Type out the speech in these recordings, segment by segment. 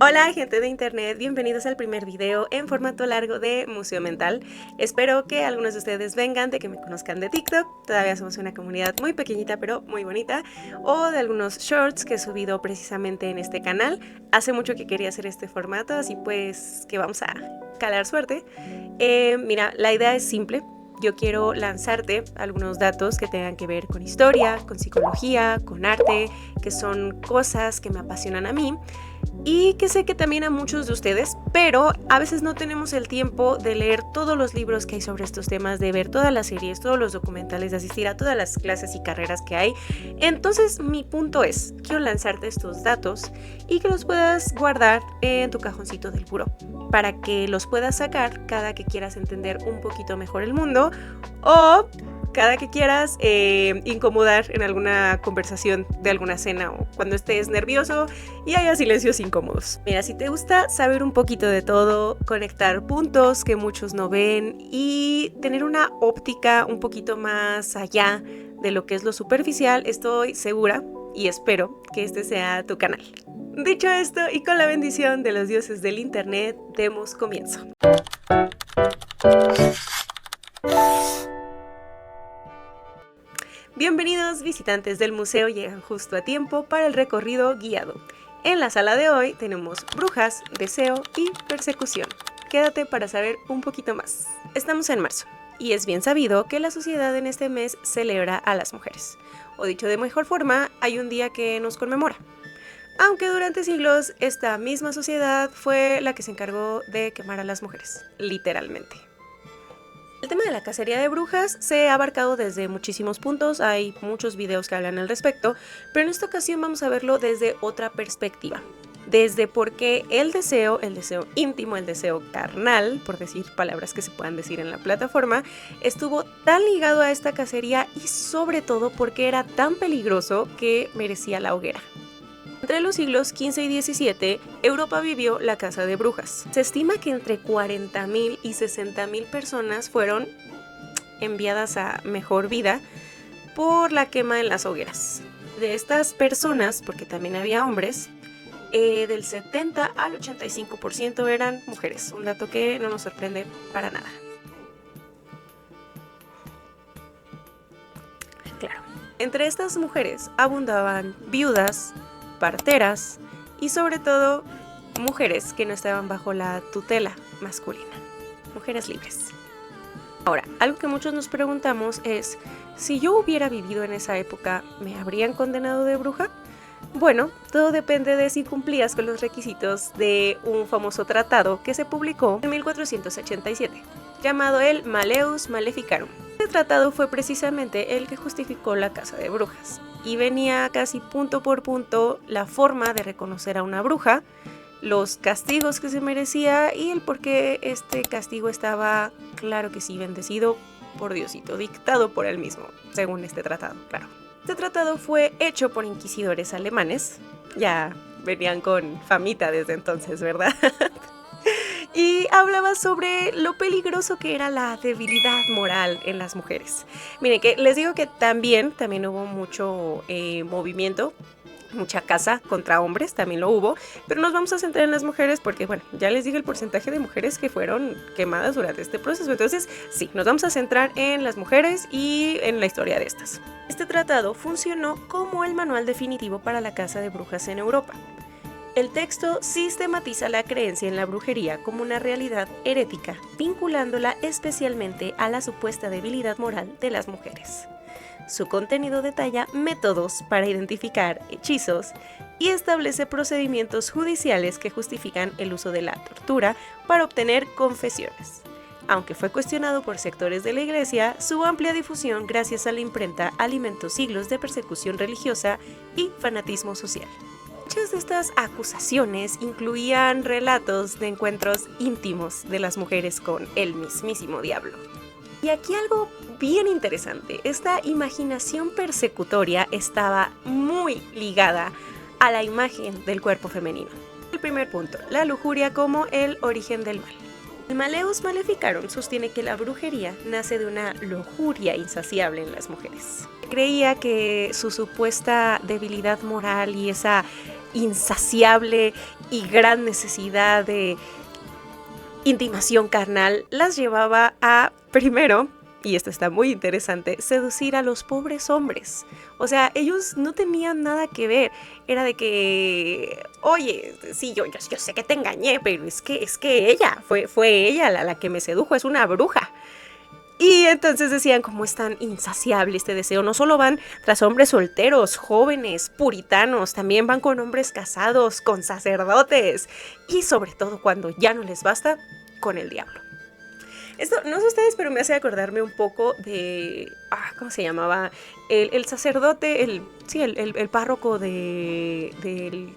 Hola gente de internet, bienvenidos al primer video en formato largo de Museo Mental. Espero que algunos de ustedes vengan, de que me conozcan de TikTok, todavía somos una comunidad muy pequeñita pero muy bonita, o de algunos shorts que he subido precisamente en este canal. Hace mucho que quería hacer este formato, así pues que vamos a calar suerte. Mira, la idea es simple. Yo quiero lanzarte algunos datos que tengan que ver con historia, con psicología, con arte, que son cosas que me apasionan a mí y que sé que también a muchos de ustedes, pero a veces no tenemos el tiempo de leer todos los libros que hay sobre estos temas, de ver todas las series, todos los documentales, de asistir a todas las clases y carreras que hay. Entonces mi punto es, quiero lanzarte estos datos y que los puedas guardar en tu cajoncito del buró, para que los puedas sacar cada que quieras entender un poquito mejor el mundo o cada que quieras incomodar en alguna conversación de alguna cena o cuando estés nervioso y haya silencios incómodos. Mira, si te gusta saber un poquito de todo, conectar puntos que muchos no ven y tener una óptica un poquito más allá de lo que es lo superficial, estoy segura y espero que este sea tu canal. Dicho esto, y con la bendición de los dioses del internet, demos comienzo. Bienvenidos visitantes del museo, llegan justo a tiempo para el recorrido guiado. En la sala de hoy tenemos brujas, deseo y persecución. Quédate para saber un poquito más. Estamos en marzo y es bien sabido que la sociedad en este mes celebra a las mujeres. O dicho de mejor forma, hay un día que nos conmemora. Aunque durante siglos esta misma sociedad fue la que se encargó de quemar a las mujeres, literalmente. El tema de la cacería de brujas se ha abarcado desde muchísimos puntos, hay muchos videos que hablan al respecto, pero en esta ocasión vamos a verlo desde otra perspectiva. Desde por qué el deseo íntimo, el deseo carnal, por decir palabras que se puedan decir en la plataforma, estuvo tan ligado a esta cacería y sobre todo porque era tan peligroso que merecía la hoguera. Entre los siglos XV y XVII, Europa vivió la caza de brujas. Se estima que entre 40.000 y 60.000 personas fueron enviadas a mejor vida por la quema en las hogueras. De estas personas, porque también había hombres, del 70 al 85% eran mujeres, un dato que no nos sorprende para nada. Claro, entre estas mujeres abundaban viudas, parteras y sobre todo mujeres que no estaban bajo la tutela masculina, mujeres libres. Ahora, algo que muchos nos preguntamos es, si yo hubiera vivido en esa época, ¿me habrían condenado de bruja? Bueno, todo depende de si cumplías con los requisitos de un famoso tratado que se publicó en 1487, llamado el Malleus Maleficarum. Este tratado fue precisamente el que justificó la caza de brujas y venía casi punto por punto la forma de reconocer a una bruja, los castigos que se merecía y el por qué este castigo estaba, claro que sí, bendecido por Diosito, dictado por él mismo, según este tratado, claro. Este tratado fue hecho por inquisidores alemanes, ya venían con famita desde entonces, ¿verdad? Y hablaba sobre lo peligroso que era la debilidad moral en las mujeres. Miren, que les digo que también hubo mucho movimiento, mucha caza contra hombres, también lo hubo, pero nos vamos a centrar en las mujeres porque, bueno, ya les dije el porcentaje de mujeres que fueron quemadas durante este proceso, entonces sí, nos vamos a centrar en las mujeres y en la historia de estas. Este tratado funcionó como el manual definitivo para la caza de brujas en Europa. El texto sistematiza la creencia en la brujería como una realidad herética, vinculándola especialmente a la supuesta debilidad moral de las mujeres. Su contenido detalla métodos para identificar hechizos y establece procedimientos judiciales que justifican el uso de la tortura para obtener confesiones. Aunque fue cuestionado por sectores de la Iglesia, su amplia difusión gracias a la imprenta alimentó siglos de persecución religiosa y fanatismo social. Muchas de estas acusaciones incluían relatos de encuentros íntimos de las mujeres con el mismísimo diablo. Y aquí algo bien interesante, esta imaginación persecutoria estaba muy ligada a la imagen del cuerpo femenino. El primer punto, la lujuria como el origen del mal. El Malleus Maleficarum sostiene que la brujería nace de una lujuria insaciable en las mujeres. Creía que su supuesta debilidad moral y esa insaciable y gran necesidad de intimación carnal las llevaba a, primero, y esto está muy interesante, seducir a los pobres hombres. O sea, ellos no tenían nada que ver. Era de que, oye, sí, yo sé que te engañé, pero es que ella, fue ella la que me sedujo, es una bruja. Y entonces decían, cómo es tan insaciable este deseo. No solo van tras hombres solteros, jóvenes, puritanos, también van con hombres casados, con sacerdotes. Y sobre todo cuando ya no les basta, con el diablo. Esto, no sé ustedes, pero me hace acordarme un poco de, ¿cómo se llamaba? El sacerdote, el párroco del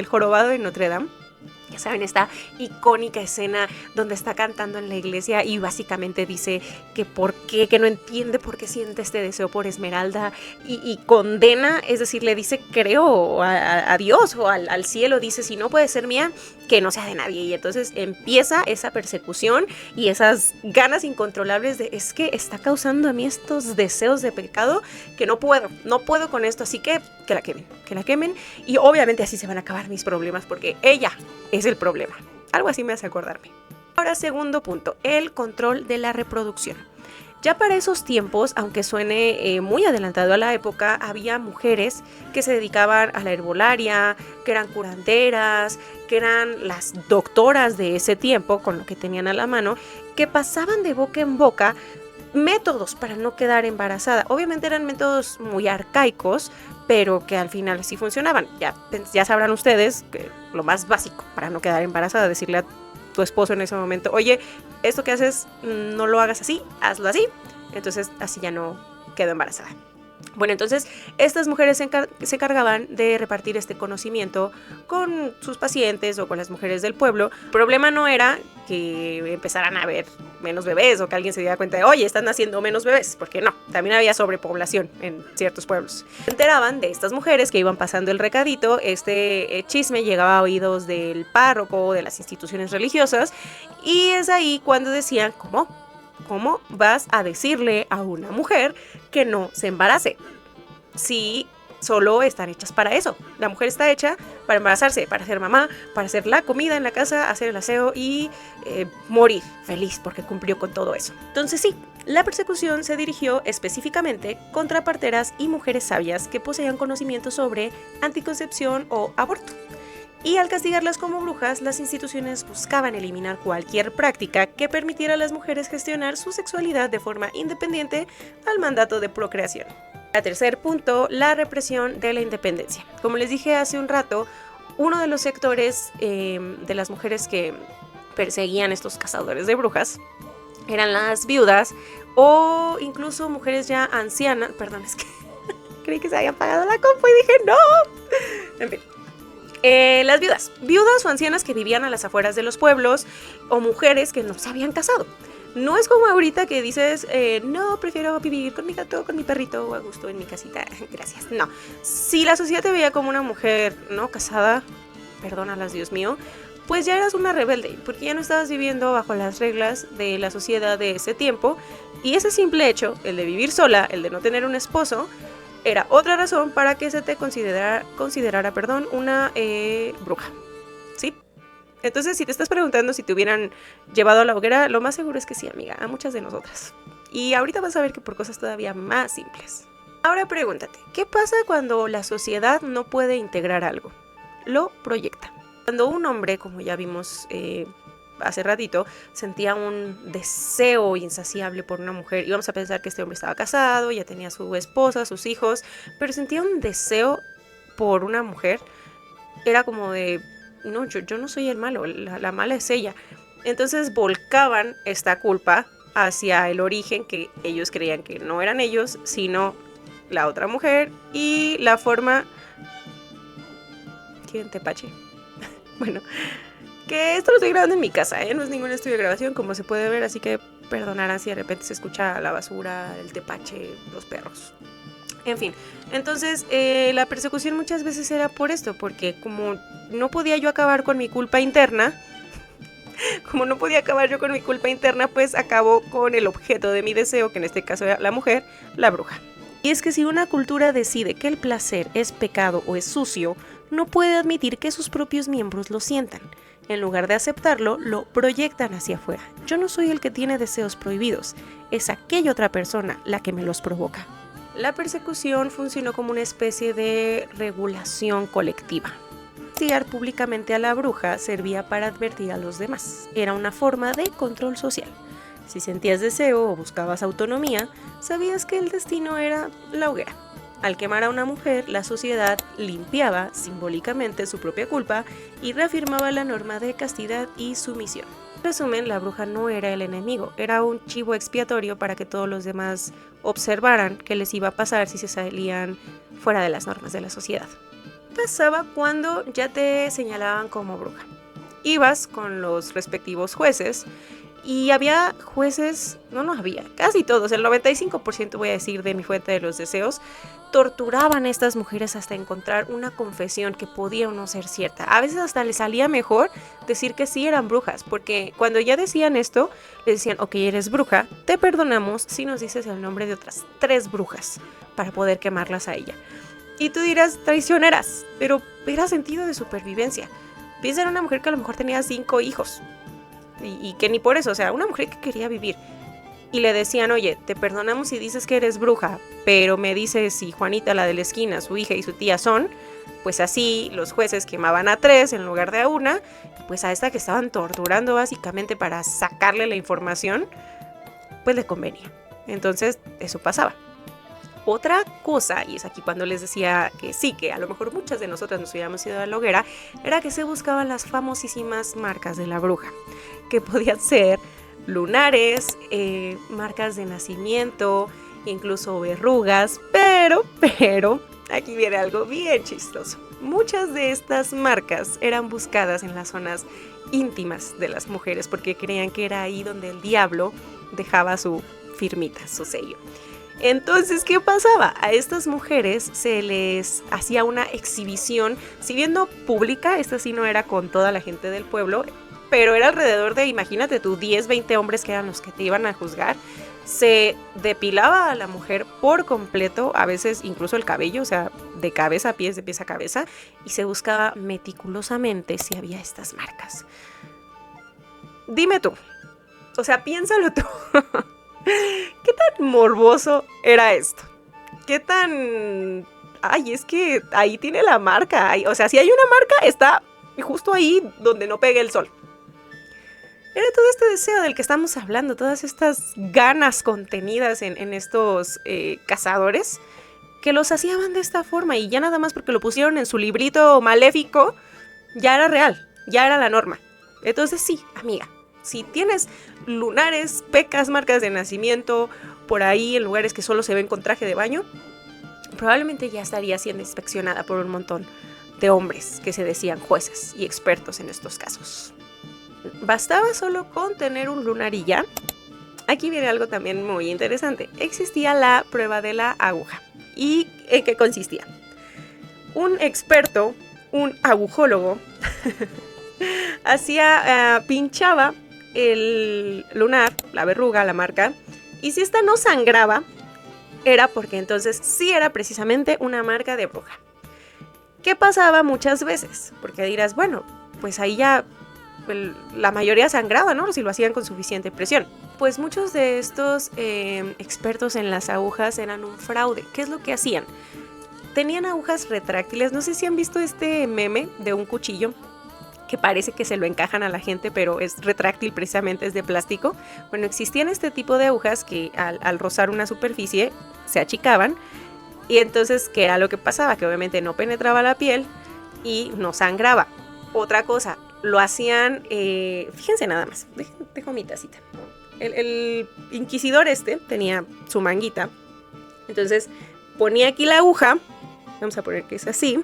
jorobado de Notre Dame. Ya saben, esta icónica escena donde está cantando en la iglesia y básicamente dice que por qué, que no entiende por qué siente este deseo por Esmeralda y condena, es decir, le dice creo a Dios o al cielo, dice si no puede ser mía, que no sea de nadie. Y entonces empieza esa persecución y esas ganas incontrolables de es que está causando a mí estos deseos de pecado que no puedo con esto, así que la quemen y obviamente así se van a acabar mis problemas porque ella es el problema. Algo así me hace acordarme. Ahora, segundo punto, el control de la reproducción. Ya para esos tiempos, aunque suene muy adelantado a la época, había mujeres que se dedicaban a la herbolaria, que eran curanderas, que eran las doctoras de ese tiempo, con lo que tenían a la mano, que pasaban de boca en boca métodos para no quedar embarazada. Obviamente eran métodos muy arcaicos, pero que al final sí funcionaban. Ya sabrán ustedes que lo más básico para no quedar embarazada, decirle a tu esposo en ese momento, oye, esto que haces no lo hagas así, hazlo así. Entonces así ya no quedo embarazada. Bueno, entonces estas mujeres se encargaban de repartir este conocimiento con sus pacientes o con las mujeres del pueblo. El problema no era que empezaran a haber menos bebés o que alguien se diera cuenta de, oye, están naciendo menos bebés, porque no, también había sobrepoblación en ciertos pueblos. Se enteraban de estas mujeres que iban pasando el recadito, este chisme llegaba a oídos del párroco, de las instituciones religiosas, y es ahí cuando decían, ¿Cómo vas a decirle a una mujer que no se embarace? Si solo están hechas para eso. La mujer está hecha para embarazarse, para ser mamá, para hacer la comida en la casa, hacer el aseo y morir feliz porque cumplió con todo eso. Entonces sí, la persecución se dirigió específicamente contra parteras y mujeres sabias que poseían conocimiento sobre anticoncepción o aborto. Y al castigarlas como brujas, las instituciones buscaban eliminar cualquier práctica que permitiera a las mujeres gestionar su sexualidad de forma independiente al mandato de procreación. Tercer punto, la represión de la independencia. Como les dije hace un rato, uno de los sectores de las mujeres que perseguían estos cazadores de brujas eran las viudas o incluso mujeres ya ancianas. Perdón, es que creí que se había apagado la compu y dije no. En fin. Las viudas o ancianas que vivían a las afueras de los pueblos o mujeres que no se habían casado. No es como ahorita que dices, no, prefiero vivir con mi gato, con mi perrito a gusto en mi casita, gracias. No, si la sociedad te veía como una mujer no casada, perdónalas, Dios mío, pues ya eras una rebelde, porque ya no estabas viviendo bajo las reglas de la sociedad de ese tiempo, y ese simple hecho, el de vivir sola, el de no tener un esposo, era otra razón para que se te considerara una bruja, ¿sí? Entonces, si te estás preguntando si te hubieran llevado a la hoguera, lo más seguro es que sí, amiga, a muchas de nosotras. Y ahorita vas a ver que por cosas todavía más simples. Ahora pregúntate, ¿qué pasa cuando la sociedad no puede integrar algo? Lo proyecta. Cuando un hombre, como ya vimos hace ratito, sentía un deseo insaciable por una mujer, íbamos a pensar que este hombre estaba casado, ya tenía su esposa, sus hijos, pero sentía un deseo por una mujer, era como de, no, yo no soy el malo, la mala es ella. Entonces volcaban esta culpa hacia el origen, que ellos creían que no eran ellos, sino la otra mujer, y la forma... ¿Quién tepache? Bueno, que esto lo estoy grabando en mi casa, no es ningún estudio de grabación, como se puede ver, así que perdonarán si de repente se escucha la basura, el tepache, los perros. En fin, entonces la persecución muchas veces era por esto, porque como no podía yo acabar con mi culpa interna, pues acabó con el objeto de mi deseo, que en este caso era la mujer, la bruja. Y es que si una cultura decide que el placer es pecado o es sucio, no puede admitir que sus propios miembros lo sientan. En lugar de aceptarlo, lo proyectan hacia afuera. Yo no soy el que tiene deseos prohibidos, es aquella otra persona la que me los provoca. La persecución funcionó como una especie de regulación colectiva. Castigar públicamente a la bruja servía para advertir a los demás. Era una forma de control social. Si sentías deseo o buscabas autonomía, sabías que el destino era la hoguera. Al quemar a una mujer, la sociedad limpiaba simbólicamente su propia culpa y reafirmaba la norma de castidad y sumisión. En resumen, la bruja no era el enemigo, era un chivo expiatorio para que todos los demás observaran qué les iba a pasar si se salían fuera de las normas de la sociedad. Pasaba cuando ya te señalaban como bruja. Ibas con los respectivos jueces y había jueces, casi todos, el 95% voy a decir de mi fuente de los deseos, torturaban a estas mujeres hasta encontrar una confesión que podía o no ser cierta. A veces hasta les salía mejor decir que sí eran brujas, porque cuando ya decían esto, les decían, ok, eres bruja, te perdonamos si nos dices el nombre de otras 3 brujas para poder quemarlas a ella. Y tú dirás, traicioneras, pero era sentido de supervivencia. Piensa en una mujer que a lo mejor tenía 5 hijos y que ni por eso, o sea, una mujer que quería vivir. Y le decían, oye, te perdonamos si dices que eres bruja, pero me dices si Juanita, la de la esquina, su hija y su tía son, pues así los jueces quemaban a 3 en lugar de a 1, y pues a esta que estaban torturando básicamente para sacarle la información, pues le convenía. Entonces, eso pasaba. Otra cosa, y es aquí cuando les decía que sí, que a lo mejor muchas de nosotras nos hubiéramos ido a la hoguera, era que se buscaban las famosísimas marcas de la bruja, que podían ser lunares, marcas de nacimiento, incluso verrugas, pero, aquí viene algo bien chistoso. Muchas de estas marcas eran buscadas en las zonas íntimas de las mujeres porque creían que era ahí donde el diablo dejaba su firmita, su sello. Entonces, ¿qué pasaba? A estas mujeres se les hacía una exhibición, si bien no pública, esta sí no era con toda la gente del pueblo, pero era alrededor de, imagínate tú, 10, 20 hombres que eran los que te iban a juzgar. Se depilaba a la mujer por completo, a veces incluso el cabello, o sea, de cabeza a pies, de pies a cabeza, y se buscaba meticulosamente si había estas marcas. Dime tú, o sea, piénsalo tú. ¿Qué tan morboso era esto? ¿Qué tan...? Ay, es que ahí tiene la marca. O sea, si hay una marca, está justo ahí donde no pegue el sol. Era todo este deseo del que estamos hablando, todas estas ganas contenidas en estos cazadores que los hacían de esta forma, y ya nada más porque lo pusieron en su librito maléfico, ya era real, ya era la norma. Entonces sí, amiga, si tienes lunares, pecas, marcas de nacimiento, por ahí en lugares que solo se ven con traje de baño, probablemente ya estaría siendo inspeccionada por un montón de hombres que se decían jueces y expertos en estos casos. Bastaba solo con tener un lunar y ya. Aquí viene algo también muy interesante. Existía la prueba de la aguja. ¿Y en qué consistía? Un experto, un agujólogo, pinchaba el lunar, la verruga, la marca, y si esta no sangraba, era porque entonces sí era precisamente una marca de bruja. ¿Qué pasaba muchas veces? Porque dirás, bueno, pues ahí ya la mayoría sangraba, ¿no? Si lo hacían con suficiente presión. Pues muchos de estos expertos en las agujas eran un fraude. ¿Qué es lo que hacían? Tenían agujas retráctiles. No sé si han visto este meme de un cuchillo que parece que se lo encajan a la gente, pero es retráctil, precisamente es de plástico. Bueno, existían este tipo de agujas que al rozar una superficie se achicaban, y entonces, ¿qué era lo que pasaba? Que obviamente no penetraba la piel y no sangraba. Otra cosa, lo hacían, fíjense nada más, dejo mi tacita. El inquisidor tenía su manguita, entonces ponía aquí la aguja, vamos a poner que es así,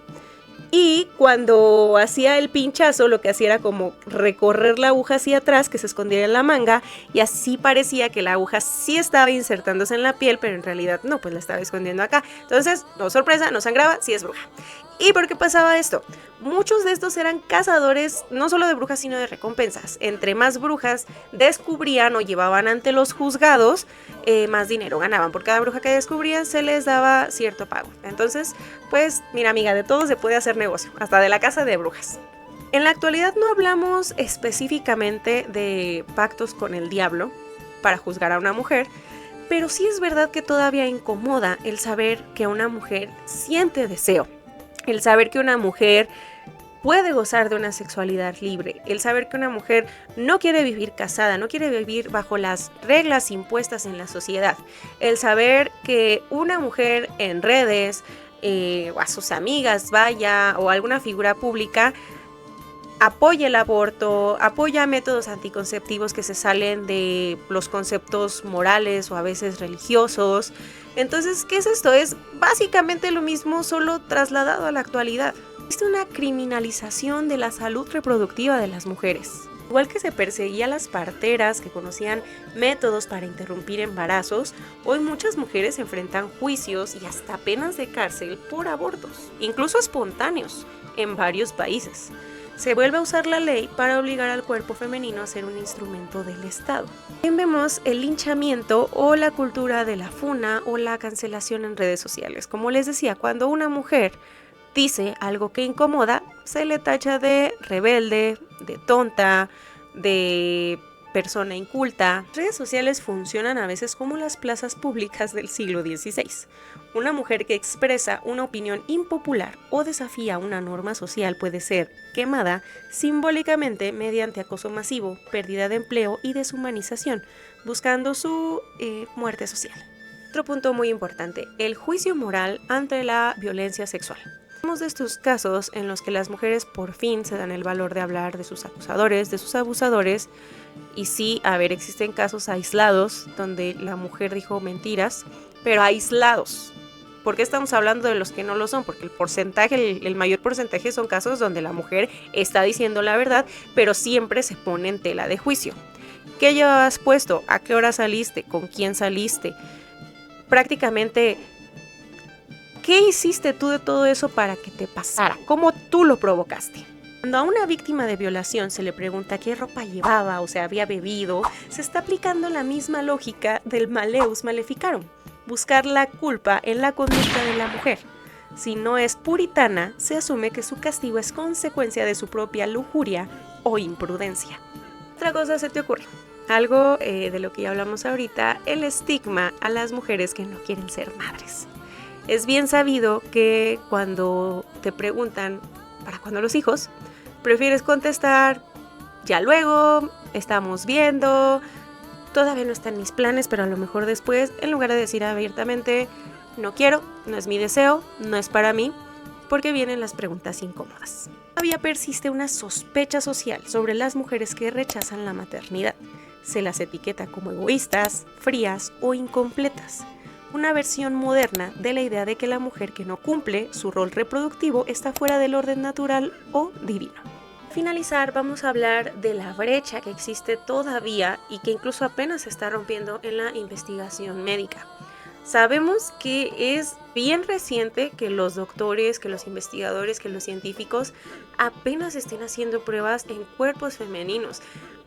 y cuando hacía el pinchazo, lo que hacía era como recorrer la aguja hacia atrás, que se escondiera en la manga, y así parecía que la aguja sí estaba insertándose en la piel, pero en realidad no, pues la estaba escondiendo acá. Entonces, no, sorpresa, no sangraba, sí es bruja. ¿Y por qué pasaba esto? Muchos de estos eran cazadores no solo de brujas sino de recompensas. Entre más brujas descubrían o llevaban ante los juzgados, más dinero ganaban. Por cada bruja que descubrían se les daba cierto pago. Entonces, pues mira amiga, de todo se puede hacer negocio, hasta de la casa de brujas. En la actualidad no hablamos específicamente de pactos con el diablo para juzgar a una mujer, pero sí es verdad que todavía incomoda el saber que una mujer siente deseo. El saber que una mujer puede gozar de una sexualidad libre, el saber que una mujer no quiere vivir casada, no quiere vivir bajo las reglas impuestas en la sociedad, el saber que una mujer en redes o a sus amigas vaya o alguna figura pública apoya el aborto, apoya métodos anticonceptivos que se salen de los conceptos morales o a veces religiosos. Entonces, ¿qué es esto? Es básicamente lo mismo, solo trasladado a la actualidad. Existe una criminalización de la salud reproductiva de las mujeres. Igual que se perseguía a las parteras que conocían métodos para interrumpir embarazos, hoy muchas mujeres enfrentan juicios y hasta penas de cárcel por abortos, incluso espontáneos, en varios países. Se vuelve a usar la ley para obligar al cuerpo femenino a ser un instrumento del Estado. También vemos el linchamiento o la cultura de la funa o la cancelación en redes sociales. Como les decía, cuando una mujer dice algo que incomoda, se le tacha de rebelde, de tonta, de persona inculta. Las redes sociales funcionan a veces como las plazas públicas del siglo XVI. Una mujer que expresa una opinión impopular o desafía una norma social puede ser quemada simbólicamente mediante acoso masivo, pérdida de empleo y deshumanización, buscando su muerte social. Otro punto muy importante, el juicio moral ante la violencia sexual. Hablamos de estos casos en los que las mujeres por fin se dan el valor de hablar de sus acusadores, de sus abusadores, y sí, a ver, existen casos aislados donde la mujer dijo mentiras, pero aislados. ¿Por qué estamos hablando de los que no lo son? Porque el porcentaje, el mayor porcentaje son casos donde la mujer está diciendo la verdad, pero siempre se pone en tela de juicio. ¿Qué llevabas puesto? ¿A qué hora saliste? ¿Con quién saliste? Prácticamente, ¿qué hiciste tú de todo eso para que te pasara? ¿Cómo tú lo provocaste? Cuando a una víctima de violación se le pregunta qué ropa llevaba o se había bebido, se está aplicando la misma lógica del maleus maleficarum, buscar la culpa en la conducta de la mujer. Si no es puritana, se asume que su castigo es consecuencia de su propia lujuria o imprudencia. Otra cosa se te ocurre, algo de lo que ya hablamos ahorita, el estigma a las mujeres que no quieren ser madres. Es bien sabido que cuando te preguntan ¿para cuándo los hijos?, prefieres contestar ya luego, estamos viendo, todavía no están mis planes, pero a lo mejor después, en lugar de decir abiertamente no quiero, no es mi deseo, no es para mí, porque vienen las preguntas incómodas. Todavía persiste una sospecha social sobre las mujeres que rechazan la maternidad. Se las etiqueta como egoístas, frías o incompletas. Una versión moderna de la idea de que la mujer que no cumple su rol reproductivo está fuera del orden natural o divino. Para finalizar, vamos a hablar de la brecha que existe todavía y que incluso apenas se está rompiendo en la investigación médica. Sabemos que es bien reciente que los doctores, que los investigadores, que los científicos apenas estén haciendo pruebas en cuerpos femeninos.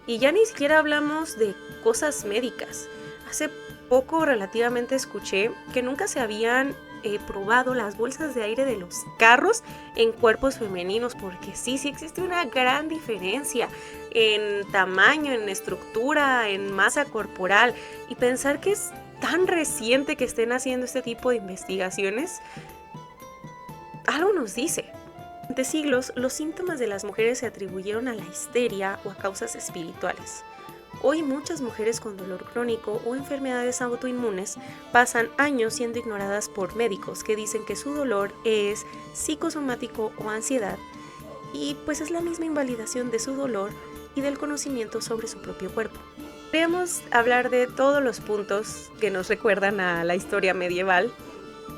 Y ya ni siquiera hablamos de cosas médicas. Hace poco relativamente escuché que nunca se habían probado las bolsas de aire de los carros en cuerpos femeninos, porque sí existe una gran diferencia en tamaño, en estructura, en masa corporal, y pensar que es tan reciente que estén haciendo este tipo de investigaciones, algo nos dice. Durante siglos, los síntomas de las mujeres se atribuyeron a la histeria o a causas espirituales. Hoy muchas mujeres con dolor crónico o enfermedades autoinmunes pasan años siendo ignoradas por médicos que dicen que su dolor es psicosomático o ansiedad, y pues es la misma invalidación de su dolor y del conocimiento sobre su propio cuerpo. Podríamos hablar de todos los puntos que nos recuerdan a la historia medieval,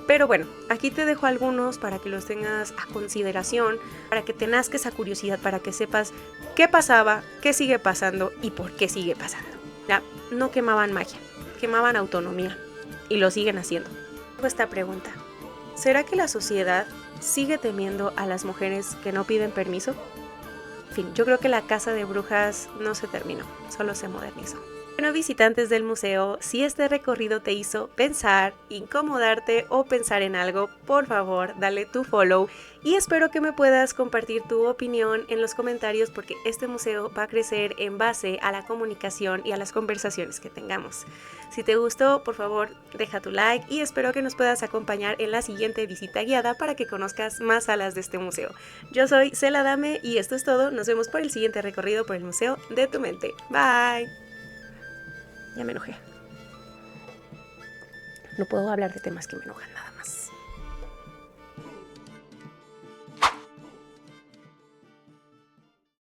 pero bueno, aquí te dejo algunos para que los tengas a consideración, para que te nazca esa curiosidad, para que sepas qué pasaba, qué sigue pasando y por qué sigue pasando. Ya, no quemaban magia, quemaban autonomía y lo siguen haciendo. Tengo esta pregunta: ¿será que la sociedad sigue temiendo a las mujeres que no piden permiso. En fin, yo creo que la casa de brujas no se terminó, solo se modernizó. Bueno, visitantes del museo, si este recorrido te hizo pensar, incomodarte o pensar en algo, por favor, dale tu follow y espero que me puedas compartir tu opinión en los comentarios porque este museo va a crecer en base a la comunicación y a las conversaciones que tengamos. Si te gustó, por favor, deja tu like y espero que nos puedas acompañar en la siguiente visita guiada para que conozcas más salas de este museo. Yo soy Cela Dame y esto es todo. Nos vemos por el siguiente recorrido por el Museo de tu Mente. Bye. Ya me enojé. No puedo hablar de temas que me enojan nada más.